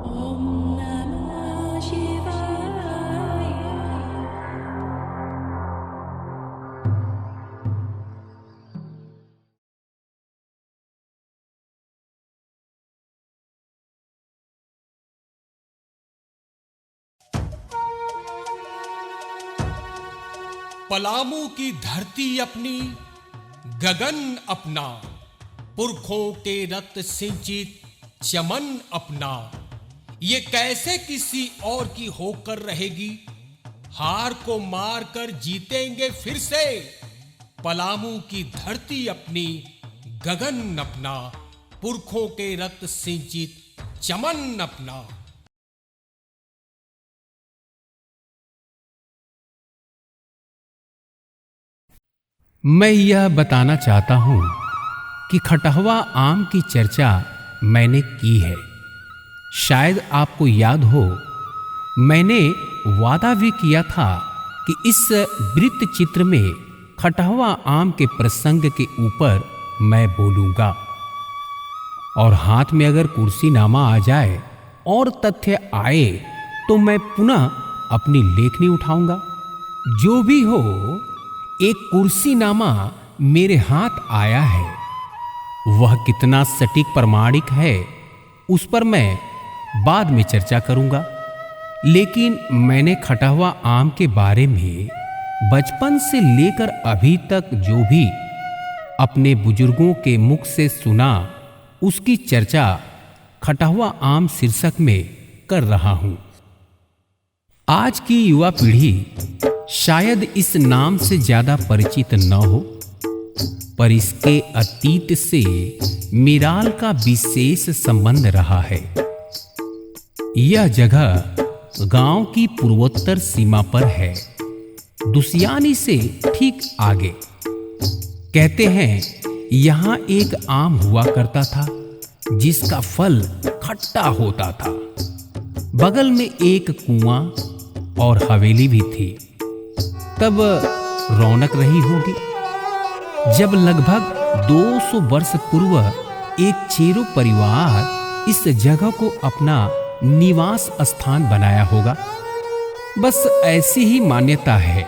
ॐ नमः शिवाय। पलामू की धरती अपनी, गगन अपना, पुरखों के रक्त सिंचित चमन अपना, ये कैसे किसी और की होकर रहेगी? हार को मार कर जीतेंगे फिर से। पलामू की धरती अपनी, गगन अपना, पुरखों के रक्त सिंचित चमन अपना। मैं यह बताना चाहता हूं कि खटहवा आम की चर्चा मैंने की है। शायद आपको याद हो, मैंने वादा भी किया था कि इस वृत्त चित्र में खटहवा आम के प्रसंग के ऊपर मैं बोलूंगा, और हाथ में अगर कुर्सीनामा आ जाए और तथ्य आए तो मैं पुनः अपनी लेखनी उठाऊंगा। जो भी हो, एक कुर्सीनामा मेरे हाथ आया है। वह कितना सटीक प्रमाणिक है उस पर मैं बाद में चर्चा करूंगा, लेकिन मैंने खटहवा आम के बारे में बचपन से लेकर अभी तक जो भी अपने बुजुर्गों के मुख से सुना, उसकी चर्चा खटहवा आम शीर्षक में कर रहा हूं। आज की युवा पीढ़ी शायद इस नाम से ज्यादा परिचित न हो, पर इसके अतीत से मिराल का विशेष संबंध रहा है। यह जगह गांव की पूर्वोत्तर सीमा पर है, दुसियानी से ठीक आगे। कहते हैं यहां एक आम हुआ करता था जिसका फल खट्टा होता था। बगल में एक कुआं और हवेली भी थी। तब रौनक रही होगी जब लगभग 200 वर्ष पूर्व एक चेरो परिवार इस जगह को अपना निवास स्थान बनाया होगा। बस ऐसी ही मान्यता है।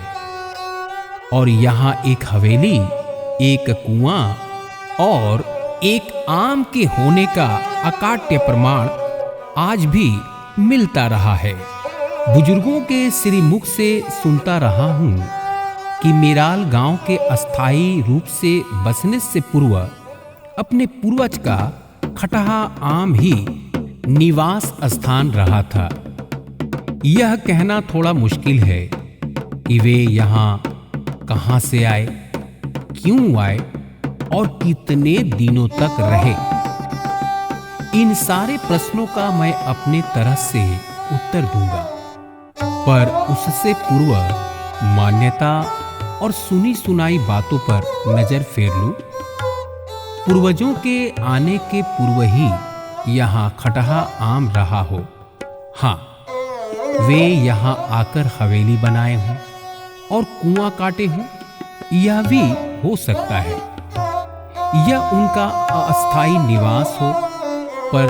और यहाँ एक हवेली, एक कुआं और एक आम के होने का अकाट्य प्रमाण आज भी मिलता रहा है। बुजुर्गों के श्रीमुख से सुनता रहा हूं कि मिराल गांव के अस्थायी रूप से बसने से पूर्व अपने पूर्वज का खटहा आम ही निवास स्थान रहा था। यह कहना थोड़ा मुश्किल है कि वे यहाँ कहां से आए, क्यों आए और कितने दिनों तक रहे। इन सारे प्रश्नों का मैं अपने तरह से उत्तर दूंगा, पर उससे पूर्व मान्यता और सुनी सुनाई बातों पर नजर फेर लूं। पूर्वजों के आने के पूर्व ही यहाँ खटहा आम रहा हो। हाँ, वे यहाँ आकर हवेली बनाए हों और कुआं काटे हों, यह भी हो सकता है। यह उनका अस्थायी निवास हो, पर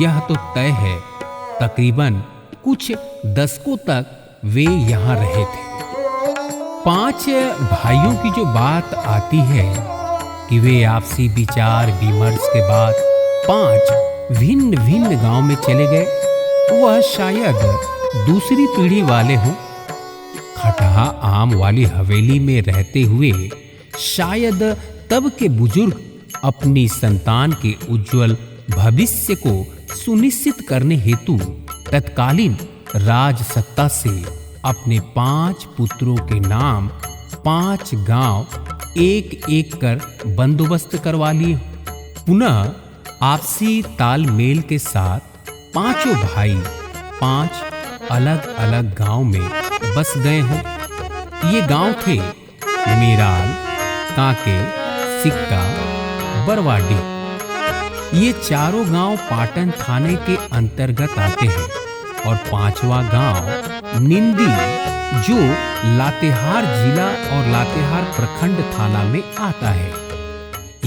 यह तो तय है तकरीबन कुछ दशकों तक वे यहाँ रहे थे। 5 भाइयों की जो बात आती है कि वे आपसी विचार विमर्श के बाद 5 भिन्न भिन्न गांव में चले गए, वह शायद दूसरी पीढ़ी वाले हों। खटहा आम वाली हवेली में रहते हुए शायद तब के बुजुर्ग अपनी संतान के उज्जवल भविष्य को सुनिश्चित करने हेतु तत्कालीन राज सत्ता से अपने 5 पुत्रों के नाम 5 गांव एक एक कर बंदोबस्त करवा लिए। पुनः आपसी तालमेल के साथ पांचों भाई 5 अलग अलग गांव में बस गए हों। ये गांव थे मेराल, कांके, सिक्का, बरवाडी। ये चारों गांव पाटन थाने के अंतर्गत आते हैं और 5वां गांव निंदी, जो लातेहार जिला और लातेहार प्रखंड थाना में आता है।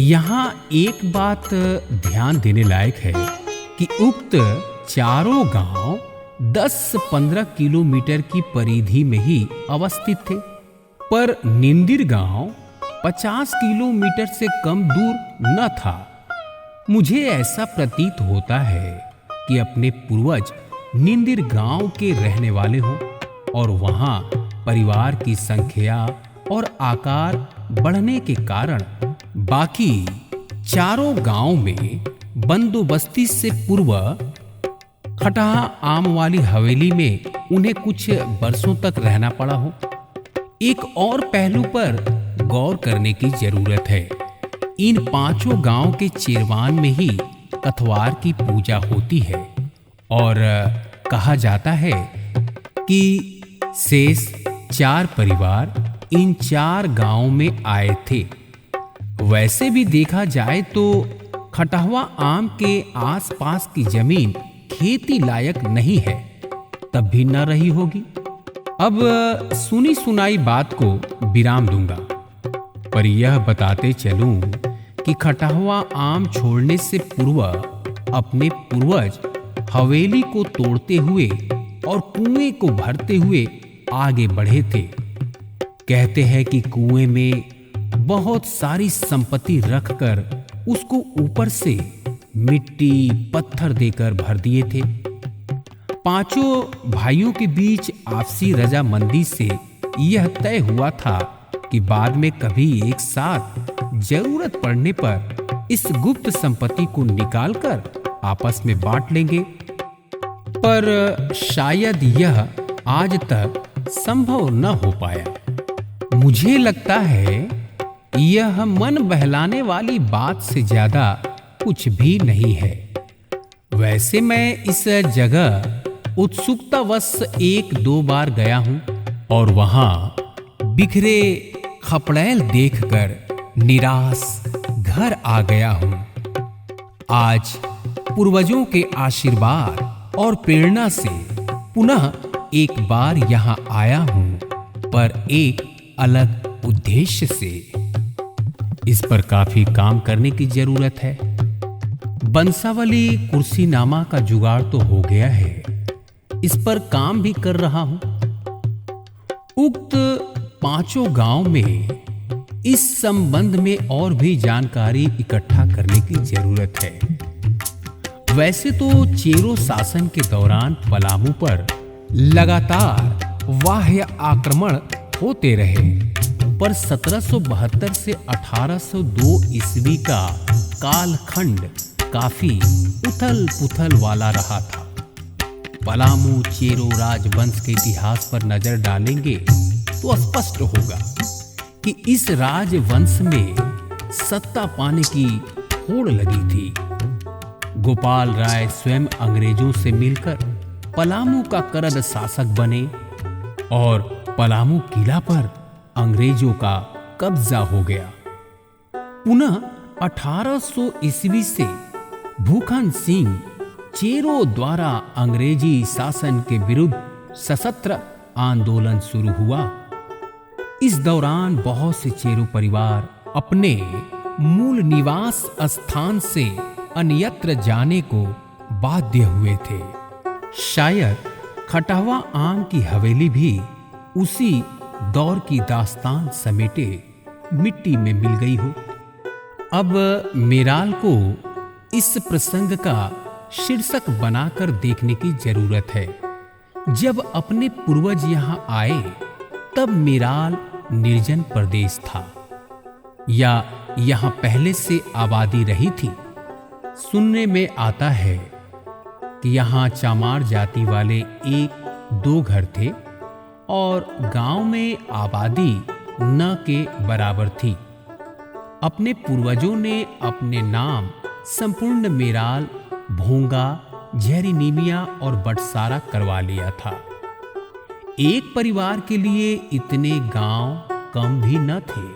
यहाँ एक बात ध्यान देने लायक है कि उक्त चारों गांव 10-15 किलोमीटर की परिधि में ही अवस्थित थे, पर निंदिर गांव 50 किलोमीटर से कम दूर न था। मुझे ऐसा प्रतीत होता है कि अपने पूर्वज निंदिर गांव के रहने वाले हों और वहां परिवार की संख्या और आकार बढ़ने के कारण बाकी चारों गांव में बंदोबस्ती से पूर्व खटहा आम वाली हवेली में उन्हें कुछ वर्षों तक रहना पड़ा हो। एक और पहलू पर गौर करने की जरूरत है। इन पांचों गांव के चेरवान में ही कथवार की पूजा होती है और कहा जाता है कि शेष 4 परिवार इन 4 गांवों में आए थे। वैसे भी देखा जाए तो खटहवा आम के आसपास की जमीन खेती लायक नहीं है, तब भी न रही होगी। अब सुनी सुनाई बात को विराम दूंगा, पर यह बताते चलूं कि खटहवा आम छोड़ने से पूर्व अपने पूर्वज हवेली को तोड़ते हुए और कुएं को भरते हुए आगे बढ़े थे। कहते हैं कि कुएं में बहुत सारी संपत्ति रखकर उसको ऊपर से मिट्टी पत्थर देकर भर दिए थे। पांचों भाइयों के बीच आपसी रजामंदी से यह तय हुआ था कि बाद में कभी एक साथ जरूरत पड़ने पर इस गुप्त संपत्ति को निकालकर आपस में बांट लेंगे, पर शायद यह आज तक संभव न हो पाया। मुझे लगता है यह मन बहलाने वाली बात से ज्यादा कुछ भी नहीं है। वैसे मैं इस जगह उत्सुकतावश 1-2 बार गया हूं और वहां बिखरे खपड़ैल देखकर निराश घर आ गया हूं। आज पूर्वजों के आशीर्वाद और प्रेरणा से पुनः एक बार यहां आया हूं, पर एक अलग उद्देश्य से। इस पर काफी काम करने की जरूरत है। बंसावली कुर्सीनामा का जुगाड़ तो हो गया है, इस पर काम भी कर रहा हूं। उक्त पांचों गांव में इस संबंध में और भी जानकारी इकट्ठा करने की जरूरत है। वैसे तो चेरो शासन के दौरान पलामू पर लगातार बाह्य आक्रमण होते रहे, पर 1772 से 1802 ईस्वी का कालखंड काफी उथल पुथल वाला रहा था। पलामू चेरो राजवंश के इतिहास पर नजर डालेंगे तो स्पष्ट होगा कि इस राजवंश में सत्ता पाने की होड़ लगी थी। गोपाल राय स्वयं अंग्रेजों से मिलकर पलामू का करद शासक बने और पलामू किला पर अंग्रेजों का कब्जा हो गया। पुनः 1800 ईस्वी से भूखन सिंह चेरो द्वारा अंग्रेजी शासन के विरुद्ध सशस्त्र आंदोलन शुरू हुआ। इस दौरान बहुत से चेरो परिवार अपने मूल निवास स्थान से अन्यत्र जाने को बाध्य हुए थे। शायद खटहवा आम की हवेली भी उसी दौर की दास्तान समेटे मिट्टी में मिल गई हो। अब मेराल को इस प्रसंग का शीर्षक बनाकर देखने की जरूरत है। जब अपने पूर्वज यहां आए तब मेराल निर्जन प्रदेश था या यहां पहले से आबादी रही थी। सुनने में आता है कि यहां चामार जाति वाले 1-2 घर थे और गांव में आबादी न के बराबर थी। अपने पूर्वजों ने अपने नाम संपूर्ण मेराल, भोंगा, झेरीनीमिया और बटसारा करवा लिया था। एक परिवार के लिए इतने गांव कम भी न थे।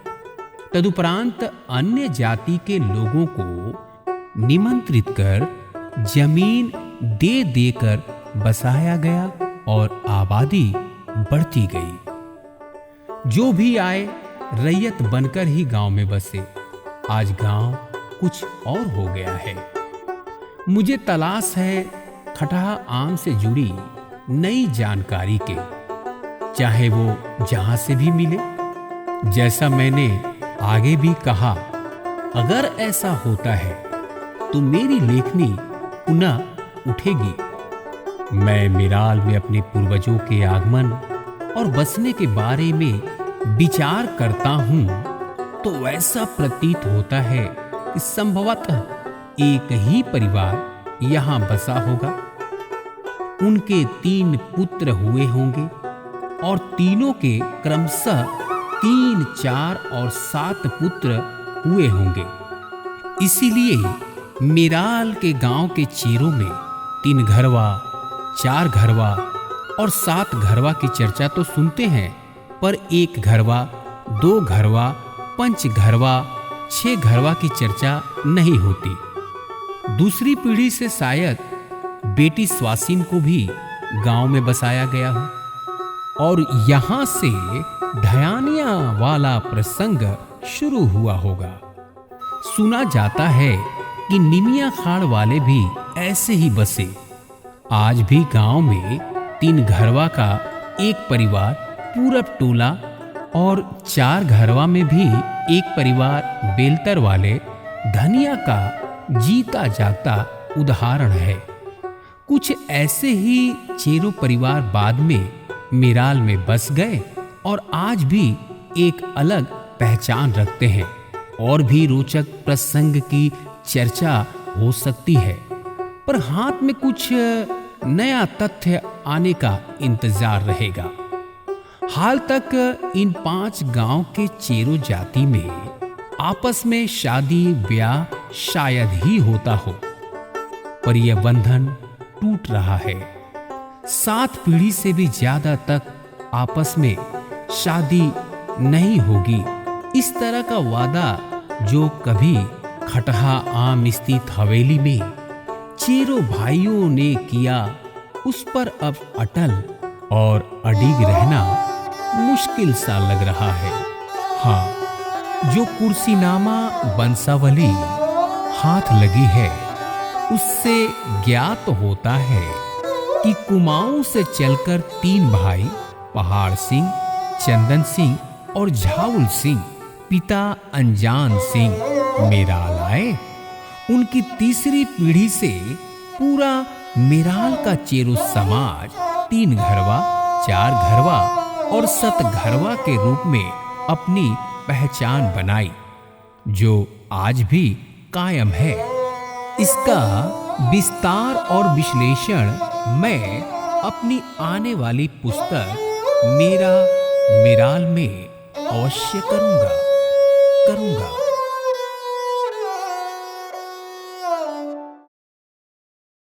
तदुपरांत अन्य जाति के लोगों को निमंत्रित कर जमीन दे देकर बसाया गया और आबादी बढ़ती गई। जो भी आए रैयत बनकर ही गांव में बसे। आज गांव कुछ और हो गया है। मुझे तलाश है खटहा आम से जुड़ी नई जानकारी के, चाहे वो जहां से भी मिले। जैसा मैंने आगे भी कहा, अगर ऐसा होता है तो मेरी लेखनी पुनः उठेगी। मैं मिराल में अपने पूर्वजों के आगमन और बसने के बारे में विचार करता हूं तो वैसा प्रतीत होता है कि संभवतः एक ही परिवार यहां बसा होगा। उनके 3 पुत्र हुए होंगे और तीनों के क्रमशः 3, 4 और 7 पुत्र हुए होंगे। इसीलिए मिराल के गांव के चेरों में 3 घरवा, 4 घरवा और 7 घरवा की चर्चा तो सुनते हैं, पर 1 घरवा, 2 घरवा, 5 घरवा, 6 घरवा की चर्चा नहीं होती। दूसरी पीढ़ी से शायद बेटी स्वासिन को भी गांव में बसाया गया हो और यहां से ढयानिया वाला प्रसंग शुरू हुआ होगा। सुना जाता है कि निमिया खाड़ वाले भी ऐसे ही बसे। आज भी गांव में 3 घरवा का एक परिवार पूरब टोला और 4 घरवा में भी एक परिवार बेलतर वाले धनिया का जीता जाता उदाहरण है। कुछ ऐसे ही चेरो परिवार बाद में मिराल में बस गए और आज भी एक अलग पहचान रखते हैं और भी रोचक प्रसंग की चर्चा हो सकती है, पर हाथ में कुछ नया तथ्य आने का इंतजार रहेगा। हाल तक इन 5 गांव के चेरो जाति में आपस में शादी ब्याह शायद ही होता हो, पर यह बंधन टूट रहा है। 7 पीढ़ी से भी ज्यादा तक आपस में शादी नहीं होगी, इस तरह का वादा जो कभी खटहा आम स्थित हवेली में चेरो भाइयों ने किया, उस पर अब अटल और अडिग रहना मुश्किल सा लग रहा है। हाँ, जो कुर्सीनामा वंशावली हाथ लगी है उससे ज्ञात होता है कि कुमाऊं से चलकर 3 भाई पहाड़ सिंह, चंदन सिंह और झाउल सिंह पिता अनजान सिंह मेराल आए। उनकी तीसरी पीढ़ी से पूरा मेराल का चेरो समाज 3 घरवा, 4 घरवा और 7 घरवा के रूप में अपनी पहचान बनाई, जो आज भी कायम है। इसका विस्तार और विश्लेषण मैं अपनी आने वाली पुस्तक मेरा मिराल में अवश्य करूंगा।